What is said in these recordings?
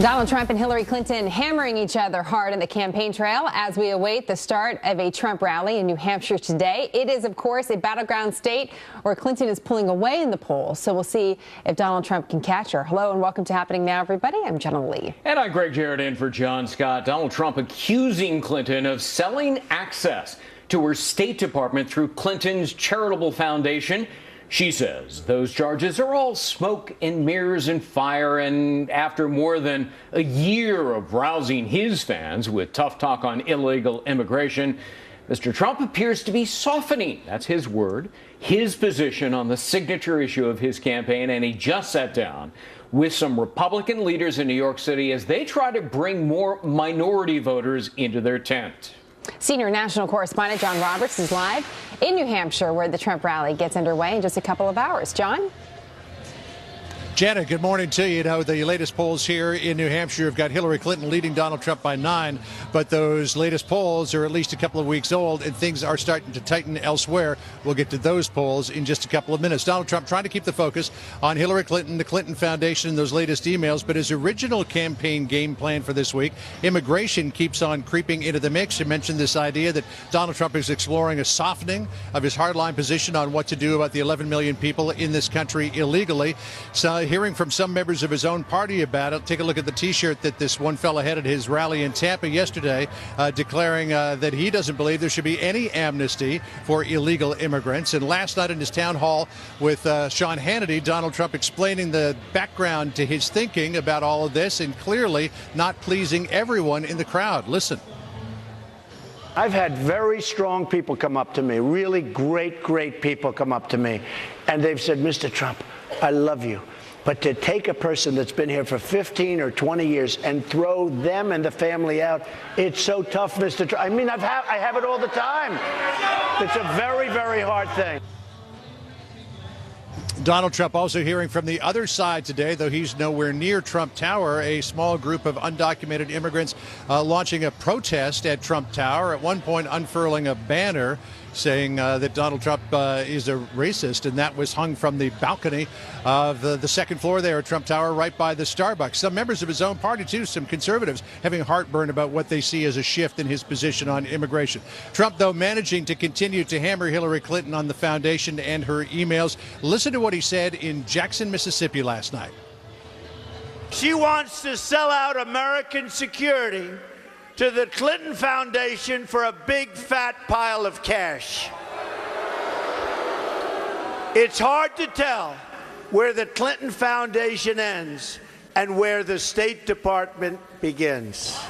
Donald Trump and Hillary Clinton hammering each other hard on the campaign trail as we await the start of a Trump rally in New Hampshire today. It is, of course, a battleground state where Clinton is pulling away in the polls. So we'll see if Donald Trump can catch her. Hello and welcome to Happening Now, everybody. I'm Jenna Lee. And I'm Greg Jarrett in for John Scott. Donald Trump accusing Clinton of selling access to her State Department through Clinton's charitable foundation. She says those charges are all smoke and mirrors and fire, and after more than a year of rousing his fans with tough talk on illegal immigration, Mr. Trump appears to be softening, that's his word, his position on the signature issue of his campaign, and he just sat down with some Republican leaders in New York City as they try to bring more minority voters into their tent. Senior national correspondent John Roberts is live in New Hampshire, where the Trump rally gets underway in just a couple of hours. John? Janet, good morning to you. You know, the latest polls here in New Hampshire have got Hillary Clinton leading Donald Trump by 9, but those latest polls are at least a couple of weeks old, and things are starting to tighten elsewhere. We'll get to those polls in just a couple of minutes. Donald Trump trying to keep the focus on Hillary Clinton, the Clinton Foundation, and those latest emails, but his original campaign game plan for this week, immigration, keeps on creeping into the mix. He mentioned this idea that Donald Trump is exploring a softening of his hardline position on what to do about the 11 million people in this country illegally. So hearing from some members of his own party about it. Take a look at the T-shirt that this one fella had at his rally in Tampa yesterday, declaring that he doesn't believe there should be any amnesty for illegal immigrants. And last night in his town hall with Sean Hannity, Donald Trump explaining the background to his thinking about all of this, and clearly not pleasing everyone in the crowd. Listen. I've had very strong people come up to me, really great people come up to me, and they've said, Mr. Trump, I love you. But to take a person that's been here for 15 or 20 years and throw them and the family out, it's so tough, Mr. Trump. I mean, I have it all the time. It's a very, very hard thing. Donald Trump also hearing from the other side today, though he's nowhere near Trump Tower. A small group of undocumented immigrants launching a protest at Trump Tower, at one point unfurling a banner saying that Donald Trump is a racist, and that was hung from the balcony of the second floor there at Trump Tower, right by the Starbucks. Some members of his own party, too, some conservatives, having heartburn about what they see as a shift in his position on immigration. Trump, though, managing to continue to hammer Hillary Clinton on the foundation and her emails. Listen to what he said in Jackson, Mississippi last night. She wants to sell out American security to the Clinton Foundation for a big fat pile of cash. It's hard to tell where the Clinton Foundation ends and where the State Department begins.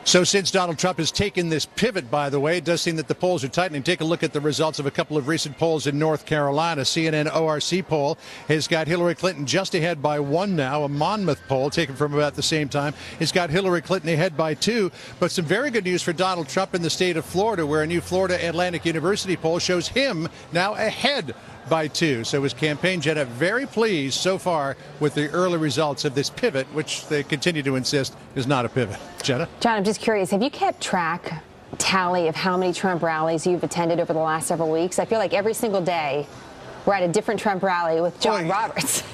So since Donald Trump has taken this pivot, by the way, it does seem that the polls are tightening. Take a look at the results of a couple of recent polls in North Carolina. CNN ORC poll has got Hillary Clinton just ahead by 1 now. A Monmouth poll taken from about the same time has got Hillary Clinton ahead by 2. But some very good news for Donald Trump in the state of Florida, where a new Florida Atlantic University poll shows him now ahead by 2. So his campaign, Jenna, very pleased so far with the early results of this pivot, which they continue to insist is not a pivot. Jenna? John, I'm just curious, have you kept tally of how many Trump rallies you've attended over the last several weeks? I feel like every single day we're at a different Trump rally with John Roberts.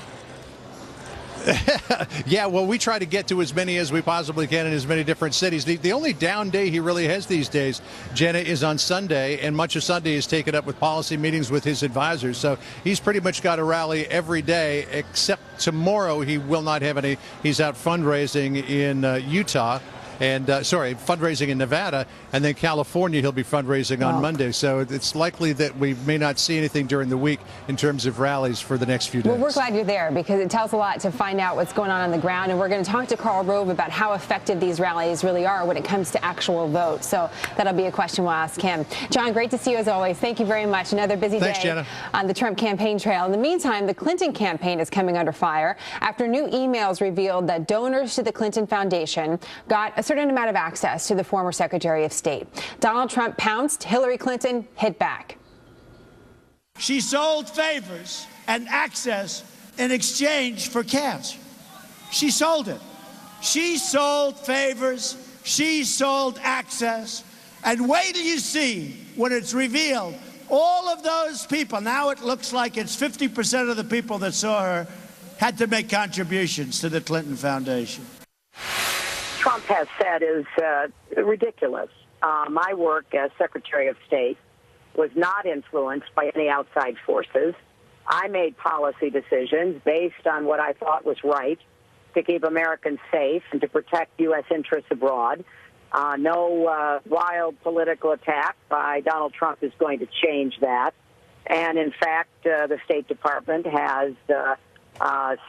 Yeah, well, we try to get to as many as we possibly can in as many different cities. The only down day he really has these days, Jenna, is on Sunday, and much of Sunday is taken up with policy meetings with his advisors. So he's pretty much got a rally every day, except tomorrow he will not have any. He's out fundraising in Utah. And fundraising in Nevada, and then California he'll be fundraising on Monday. So it's likely that we may not see anything during the week in terms of rallies for the next few days. Well, we're glad you're there because it tells a lot to find out what's going on the ground. And we're going to talk to Karl Rove about how effective these rallies really are when it comes to actual votes. So that'll be a question we'll ask him. John, great to see you as always. Thank you very much. Another busy Thanks, day Jenna. On the Trump campaign trail. In the meantime, the Clinton campaign is coming under fire after new emails revealed that donors to the Clinton Foundation got a certain amount of access to the former Secretary of State. Donald Trump pounced. Hillary Clinton hit back. She sold favors and access in exchange for cash. She sold it. She sold favors. She sold access. And wait till you see when it's revealed all of those people. Now it looks like it's 50% of the people that saw her had to make contributions to the Clinton Foundation. Trump has said is ridiculous. My work as Secretary of State was not influenced by any outside forces. I made policy decisions based on what I thought was right to keep Americans safe and to protect U.S. interests abroad. No wild political attack by Donald Trump is going to change that. And, in fact, the State Department has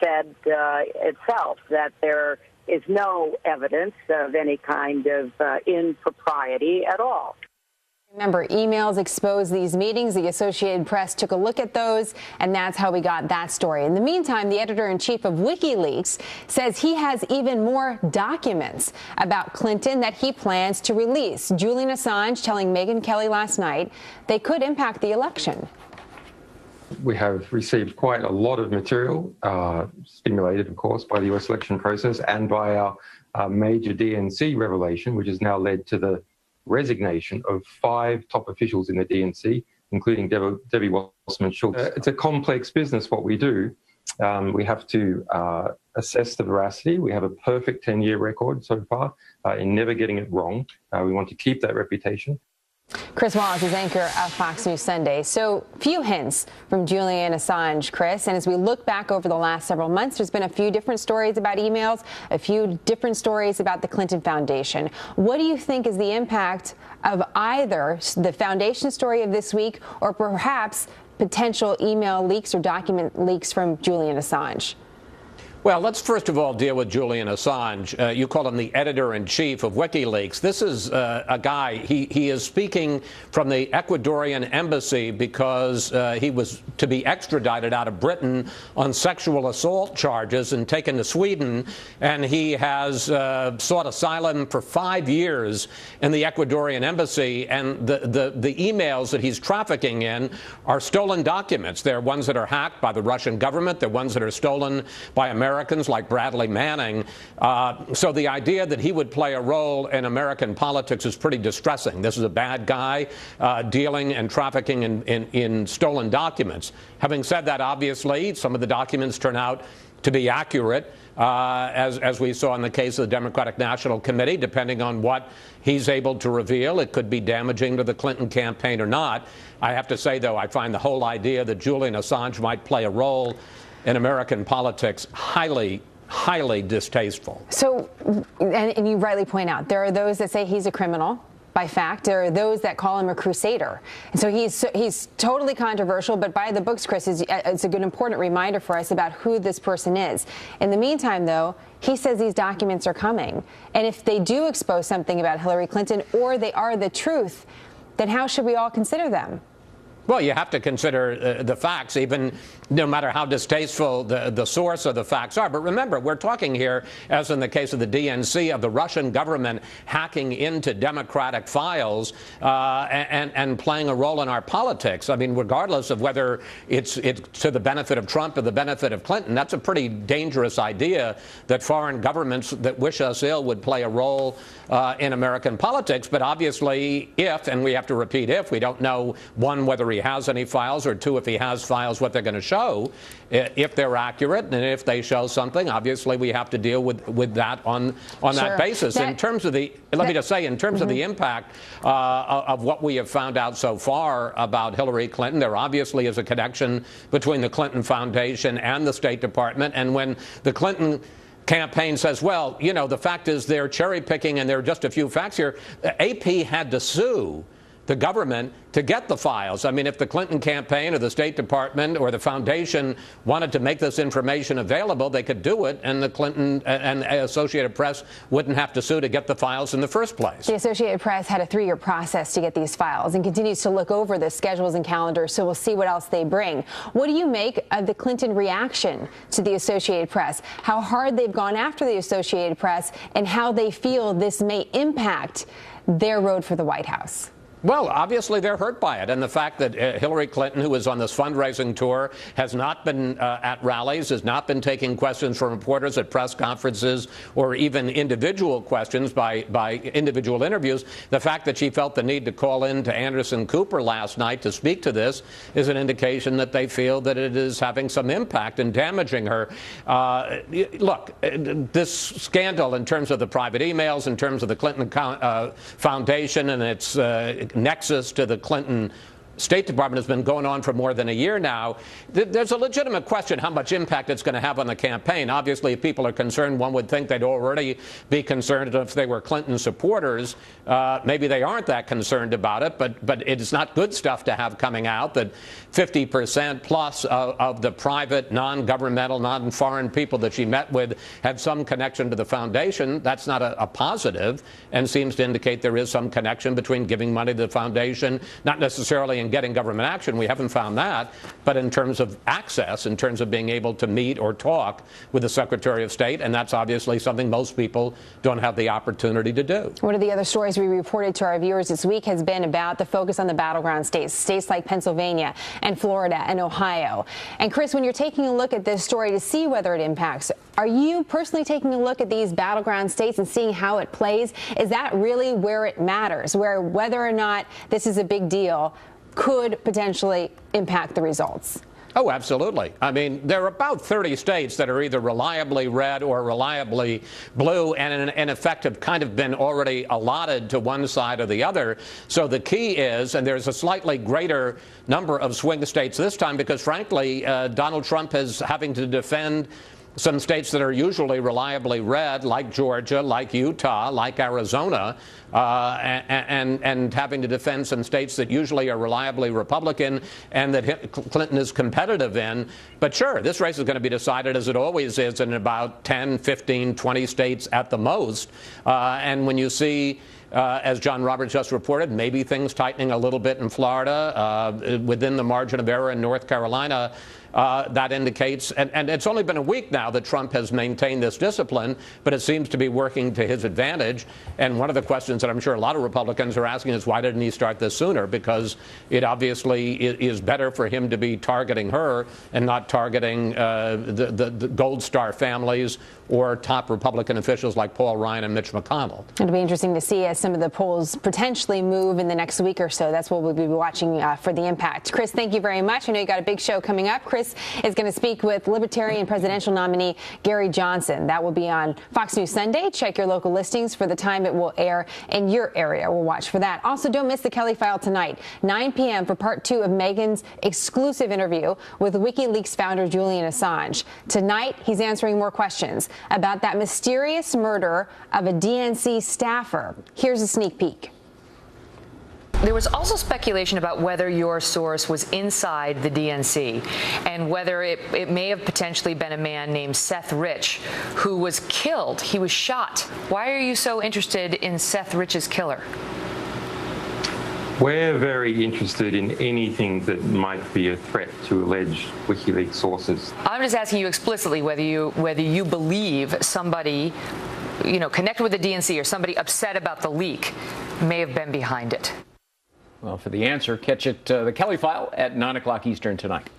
said itself that there is no evidence of any kind of impropriety at all. Remember, emails exposed these meetings. The Associated Press took a look at those, and that's how we got that story. In the meantime, the editor-in-chief of WikiLeaks says he has even more documents about Clinton that he plans to release. Julian Assange telling Megyn Kelly last night they could impact the election. We have received quite a lot of material, stimulated, of course, by the U.S. election process and by our major DNC revelation, which has now led to the resignation of 5 top officials in the DNC, including Debbie Wasserman Schultz. It's a complex business, what we do. We have to assess the veracity. We have a perfect 10-year record so far in never getting it wrong. We want to keep that reputation. Chris Wallace is anchor of Fox News Sunday. So few hints from Julian Assange, Chris. And as we look back over the last several months, there's been a few different stories about emails, a few different stories about the Clinton Foundation. What do you think is the impact of either the foundation story of this week or perhaps potential email leaks or document leaks from Julian Assange? Well, let's first of all deal with Julian Assange. You call him the editor-in-chief of WikiLeaks. This is a guy, he is speaking from the Ecuadorian embassy because he was to be extradited out of Britain on sexual assault charges and taken to Sweden. And he has sought asylum for 5 years in the Ecuadorian embassy. And the emails that he's trafficking in are stolen documents. They're ones that are hacked by the Russian government. They're ones that are stolen by Americans like Bradley Manning. So the idea that he would play a role in American politics is pretty distressing. This is a bad guy dealing and trafficking in stolen documents. Having said that, obviously, some of the documents turn out to be accurate, as we saw in the case of the Democratic National Committee. Depending on what he's able to reveal, it could be damaging to the Clinton campaign or not. I have to say, though, I find the whole idea that Julian Assange might play a role in American politics highly distasteful. So, and you rightly point out, there are those that say he's a criminal by fact. There are those that call him a crusader. And so he's totally controversial, but by the books, Chris, it's a good important reminder for us about who this person is. In the meantime, though, he says these documents are coming. And if they do expose something about Hillary Clinton or they are the truth, then how should we all consider them? Well, you have to consider the facts, even no matter how distasteful the source of the facts are. But remember, we're talking here, as in the case of the DNC, of the Russian government hacking into Democratic files and playing a role in our politics. I mean, regardless of whether it's to the benefit of Trump or the benefit of Clinton, that's a pretty dangerous idea that foreign governments that wish us ill would play a role in American politics. But obviously, and we have to repeat if, we don't know, one, whether he has any files, or two, if he has files, what they're going to show, if they're accurate, and if they show something, obviously we have to deal with that on that basis. In terms of the, let me just say, in terms of the impact of what we have found out so far about Hillary Clinton, there obviously is a connection between the Clinton Foundation and the State Department. And when the Clinton campaign says, well, you know, the fact is they're cherry picking and there are just a few facts here, AP had to sue the government to get the files. I mean, if the Clinton campaign or the State Department or the Foundation wanted to make this information available, they could do it, and the Clinton and Associated Press wouldn't have to sue to get the files in the first place. The Associated Press had a 3-year process to get these files and continues to look over the schedules and calendars, so we'll see what else they bring. What do you make of the Clinton reaction to the Associated Press, how hard they've gone after the Associated Press, and how they feel this may impact their road for the White House? Well, obviously they're hurt by it, and the fact that Hillary Clinton, who is on this fundraising tour, has not been at rallies, has not been taking questions from reporters at press conferences, or even individual questions by individual interviews. The fact that she felt the need to call in to Anderson Cooper last night to speak to this is an indication that they feel that it is having some impact and damaging her. Look, this scandal in terms of the private emails, in terms of the Clinton Foundation and its nexus to the Clinton State Department has been going on for more than a year now. There's a legitimate question how much impact it's going to have on the campaign. Obviously, if people are concerned, one would think they'd already be concerned if they were Clinton supporters. Maybe they aren't that concerned about it, but it's not good stuff to have coming out that 50% plus of the private, non-governmental, non-foreign people that she met with had some connection to the foundation. That's not a positive, and seems to indicate there is some connection between giving money to the foundation, not necessarily in getting government action. We haven't found that. But in terms of access, in terms of being able to meet or talk with the Secretary of State, and that's obviously something most people don't have the opportunity to do. One of the other stories we reported to our viewers this week has been about the focus on the battleground states, states like Pennsylvania and Florida and Ohio. And Chris, when you're taking a look at this story to see whether it impacts, are you personally taking a look at these battleground states and seeing how it plays? Is that really where it matters, where whether or not this is a big deal could potentially impact the results? Oh, absolutely. I mean, there are about 30 states that are either reliably red or reliably blue, and in effect have kind of been already allotted to one side or the other. So the key is, and there's a slightly greater number of swing states this time because, frankly, Donald Trump is having to defend some states that are usually reliably red, like Georgia, like Utah, like Arizona, and having to defend some states that usually are reliably Republican and that Clinton is competitive in. But sure, this race is going to be decided, as it always is, in about 10, 15, 20 states at the most. And when you see, as John Roberts just reported, maybe things tightening a little bit in Florida, within the margin of error in North Carolina, that indicates, and it's only been a week now that Trump has maintained this discipline, but it seems to be working to his advantage. And one of the questions that I'm sure a lot of Republicans are asking is, why didn't he start this sooner? Because it obviously is better for him to be targeting her and not targeting the Gold Star families or top Republican officials like Paul Ryan and Mitch McConnell. It'll be interesting to see as some of the polls potentially move in the next week or so. That's what we'll be watching for the impact. Chris, thank you very much. I know you got a big show coming up. Chris is going to speak with Libertarian presidential nominee Gary Johnson. That will be on Fox News Sunday. Check your local listings for the time it will air in your area. We'll watch for that. Also, don't miss the Kelly File tonight, 9 p.m. for part 2 of Meghan's exclusive interview with WikiLeaks founder Julian Assange. Tonight, he's answering more questions about that mysterious murder of a DNC staffer. Here's a sneak peek. There was also speculation about whether your source was inside the DNC and whether it may have potentially been a man named Seth Rich who was killed. He was shot. Why are you so interested in Seth Rich's killer? We're very interested in anything that might be a threat to alleged WikiLeaks sources. I'm just asking you explicitly whether you believe somebody, connected with the DNC or somebody upset about the leak may have been behind it. Well, for the answer, catch it, the Kelly File at 9 o'clock Eastern tonight.